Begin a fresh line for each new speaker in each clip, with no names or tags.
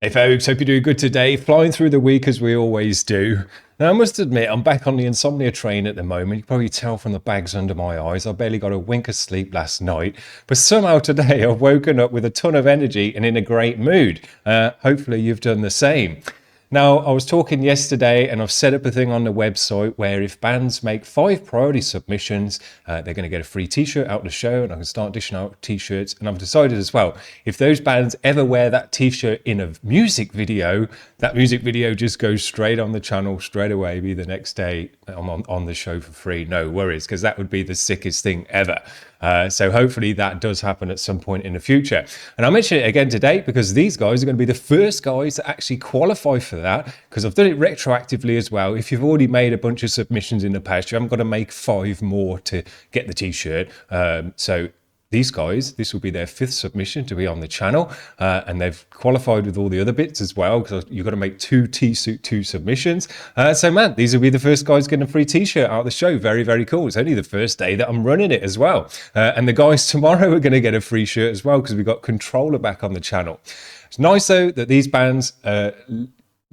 Hey folks, hope you're doing good today. Flying through the week as we always do. Now I must admit, I'm back on the insomnia train at the moment. You can probably tell from the bags under my eyes. I barely got a wink of sleep last night. But somehow today I've woken up with a ton of energy and in a great mood. Hopefully you've done the same. Now, I was talking yesterday and I've set up a thing on the website where if bands make 5 priority submissions, they're going to get a free t-shirt out of the show and I can start dishing out t-shirts. And I've decided as well, if those bands ever wear that t-shirt in a music video, that music video just goes straight on the channel straight away, be the next day I'm on the show for free. No worries, because that would be the sickest thing ever. So hopefully that does happen at some point in the future. And I mention it again today because these guys are going to be the first guys to actually qualify for that, because I've done it retroactively as well. If you've already made a bunch of submissions in the past, you haven't got to make 5 more to get the t-shirt. So these guys, this will be their 5th submission to be on the channel, and they've qualified with all the other bits as well, because you've got to make 2 submissions. So man, these will be the first guys getting a free t-shirt out of the show. Very, very cool. It's only the first day that I'm running it as well. And the guys tomorrow are going to get a free shirt as well, because we've got Controller back on the channel. It's nice though that these bands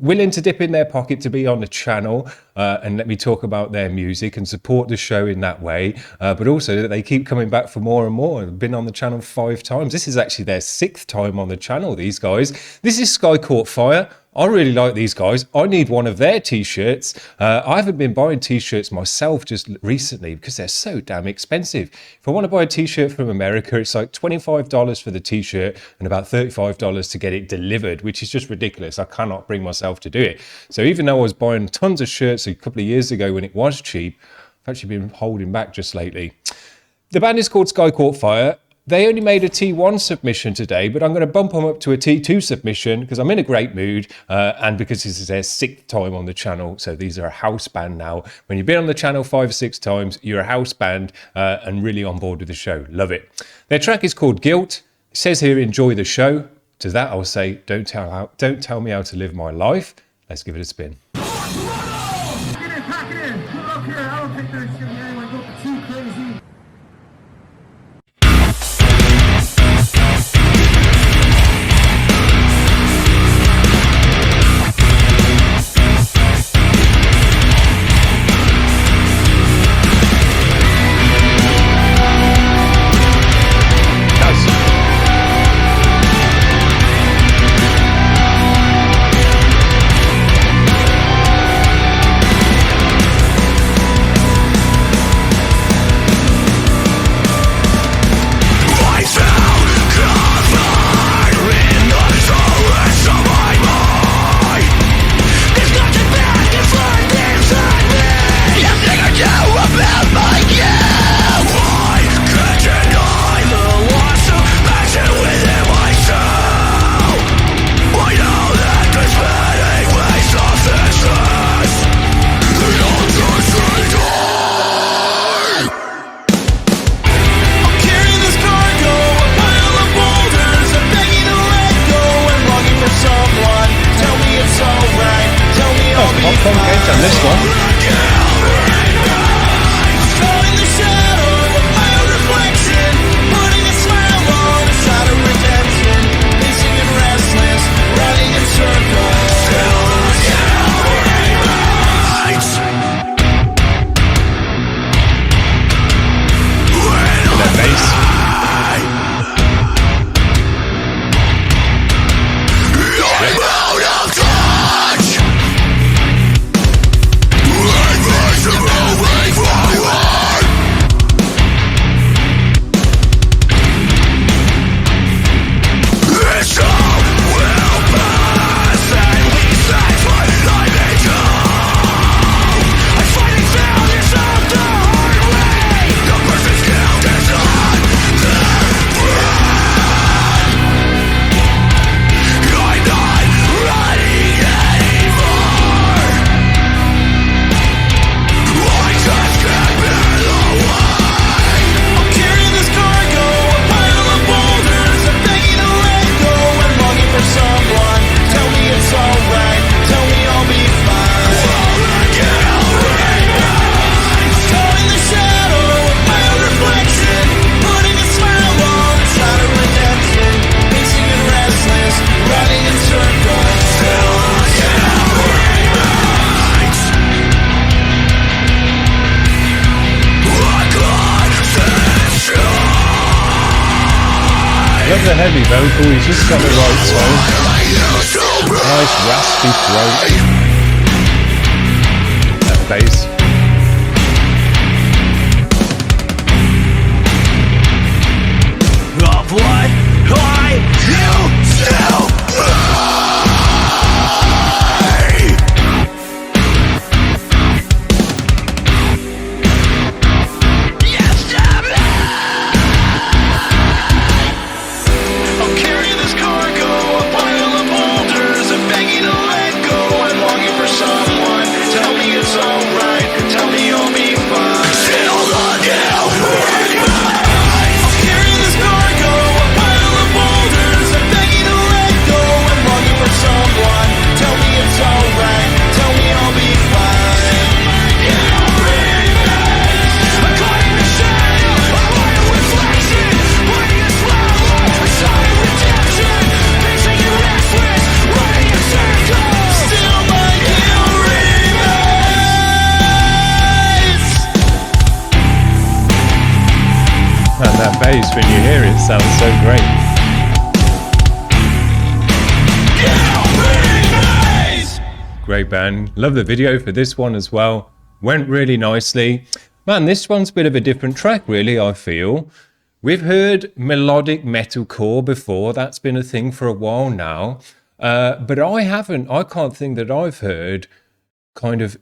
willing to dip in their pocket to be on the channel and let me talk about their music and support the show in that way, but also that they keep coming back for more and more. They've been on the channel 5 times. This is actually their 6th time on the channel, these guys. This is Sky Caught Fire. I really like these guys. I need one of their t-shirts. I haven't been buying t-shirts myself just recently because they're so damn expensive. If I want to buy a t-shirt from America, it's like $25 for the t-shirt and about $35 to get it delivered, which is just ridiculous. I cannot bring myself to do it. So even though I was buying tons of shirts a couple of years ago when it was cheap, I've actually been holding back just lately. The band is called Sky Caught Fire. They only made a T1 submission today, but I'm going to bump them up to a T2 submission because I'm in a great mood and because this is their 6th time on the channel. So these are a house band now. When you've been on the channel 5 or 6 times, you're a house band and really on board with the show. Love it. Their track is called Guilt. It says here, enjoy the show. To that, I'll say, don't tell me how to live my life. Let's give it a spin. On this one. Love the heavy vocal, he's just got the right tone. Nice raspy throat. That bass.
Of what I used to
And that bass, when you hear it, sounds so great. Great band. Love the video for this one as well. Went really nicely. Man, this one's a bit of a different track, really, I feel. We've heard melodic metalcore before. That's been a thing for a while now. But I can't think that I've heard kind of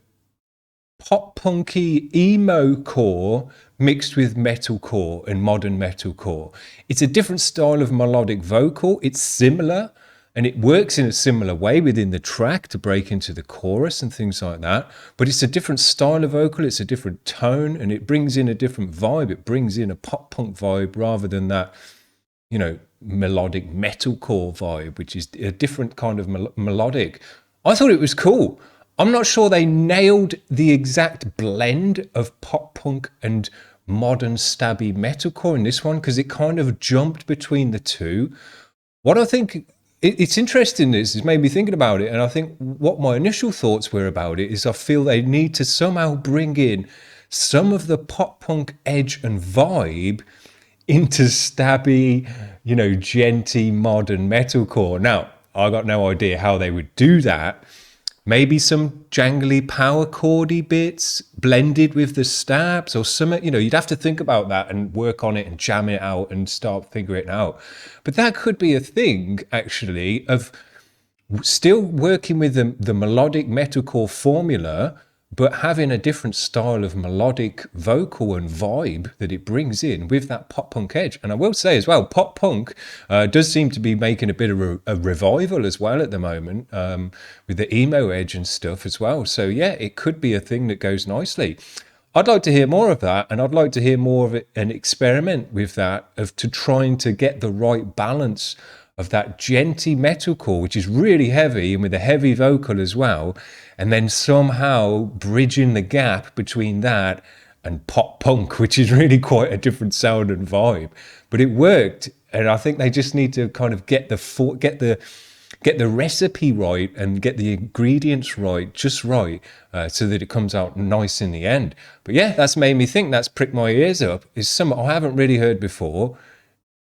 pop punky emo core mixed with metalcore and modern metalcore. It's a different style of melodic vocal. It's similar and it works in a similar way within the track to break into the chorus and things like that. But it's a different style of vocal. It's a different tone and it brings in a different vibe. It brings in a pop punk vibe rather than that, you know, melodic metalcore vibe, which is a different kind of melodic. I thought it was cool. I'm not sure they nailed the exact blend of pop punk and modern stabby metalcore in this one because it kind of jumped between the two. What I think it's interesting is made me thinking about it, and I think what my initial thoughts were about it is I feel they need to somehow bring in some of the pop punk edge and vibe into stabby, you know, genty modern metalcore. Now, I got no idea how they would do that. Maybe some jangly power chordy bits blended with the stabs or something. You know, you'd have to think about that and work on it and jam it out and start figuring it out. But that could be a thing, actually, of still working with the melodic metalcore formula, but having a different style of melodic vocal and vibe that it brings in with that pop punk edge. And I will say as well, pop punk does seem to be making a bit of a revival as well at the moment, with the emo edge and stuff as well. So yeah, it could be a thing that goes nicely. I'd like to hear more of that, and I'd like to hear more of it, an experiment with that, of to trying to get the right balance of that genty metalcore, which is really heavy and with a heavy vocal as well, and then somehow bridging the gap between that and pop punk, which is really quite a different sound and vibe. But it worked, and I think they just need to kind of get the recipe right and get the ingredients right, just right, so that it comes out nice in the end. But yeah, that's made me think. That's pricked my ears up. Is something I haven't really heard before.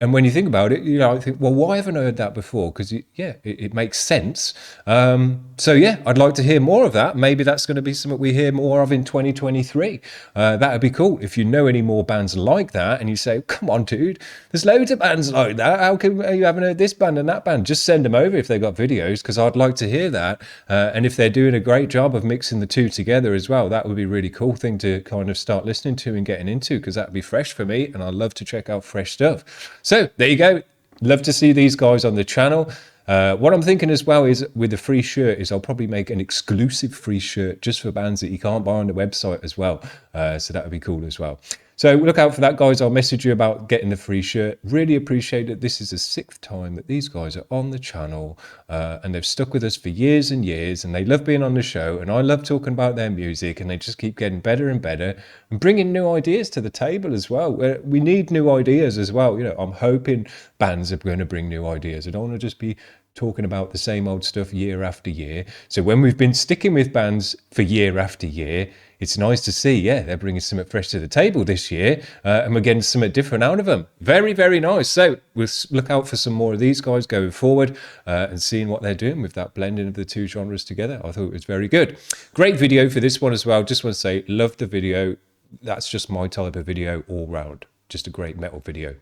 And when you think about it, you know, I think, well, why haven't I heard that before? Because, it makes sense. So, yeah, I'd like to hear more of that. Maybe that's going to be something we hear more of in 2023. That would be cool. If you know any more bands like that and you say, come on, dude, there's loads of bands like that. How come you haven't heard this band and that band? Just send them over if they've got videos, because I'd like to hear that. And if they're doing a great job of mixing the two together as well, that would be a really cool thing to kind of start listening to and getting into, because that would be fresh for me. And I love to check out fresh stuff. So there you go. Love to see these guys on the channel. What I'm thinking as well is with the free shirt is I'll probably make an exclusive free shirt just for bands that you can't buy on the website as well. So that would be cool as well. So look out for that, guys. I'll message you about getting the free shirt. Really appreciate it. This is the 6th time that these guys are on the channel, and they've stuck with us for years and years, and they love being on the show, and I love talking about their music, and they just keep getting better and better and bringing new ideas to the table as well. We need new ideas as well. You know, I'm hoping bands are going to bring new ideas. I don't want to just be talking about the same old stuff year after year. So when we've been sticking with bands for year after year, it's nice to see, yeah, they're bringing something fresh to the table this year, and we're getting something different out of them. Very, very nice. So we'll look out for some more of these guys going forward, and seeing what they're doing with that blending of the two genres together. I thought it was very good. Great video for this one as well. Just want to say, love the video. That's just my type of video all round. Just a great metal video.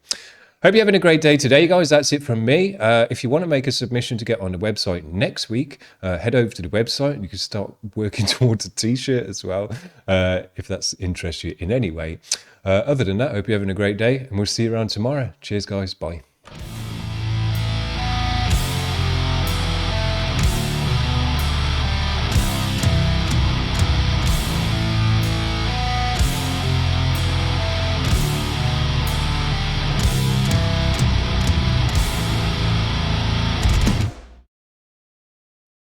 Hope you're having a great day today, guys. That's it from me. If you want to make a submission to get on the website next week, head over to the website and you can start working towards a t-shirt as well, if that's interests you in any way. Other than that, hope you're having a great day, and we'll see you around tomorrow. Cheers, guys. Bye.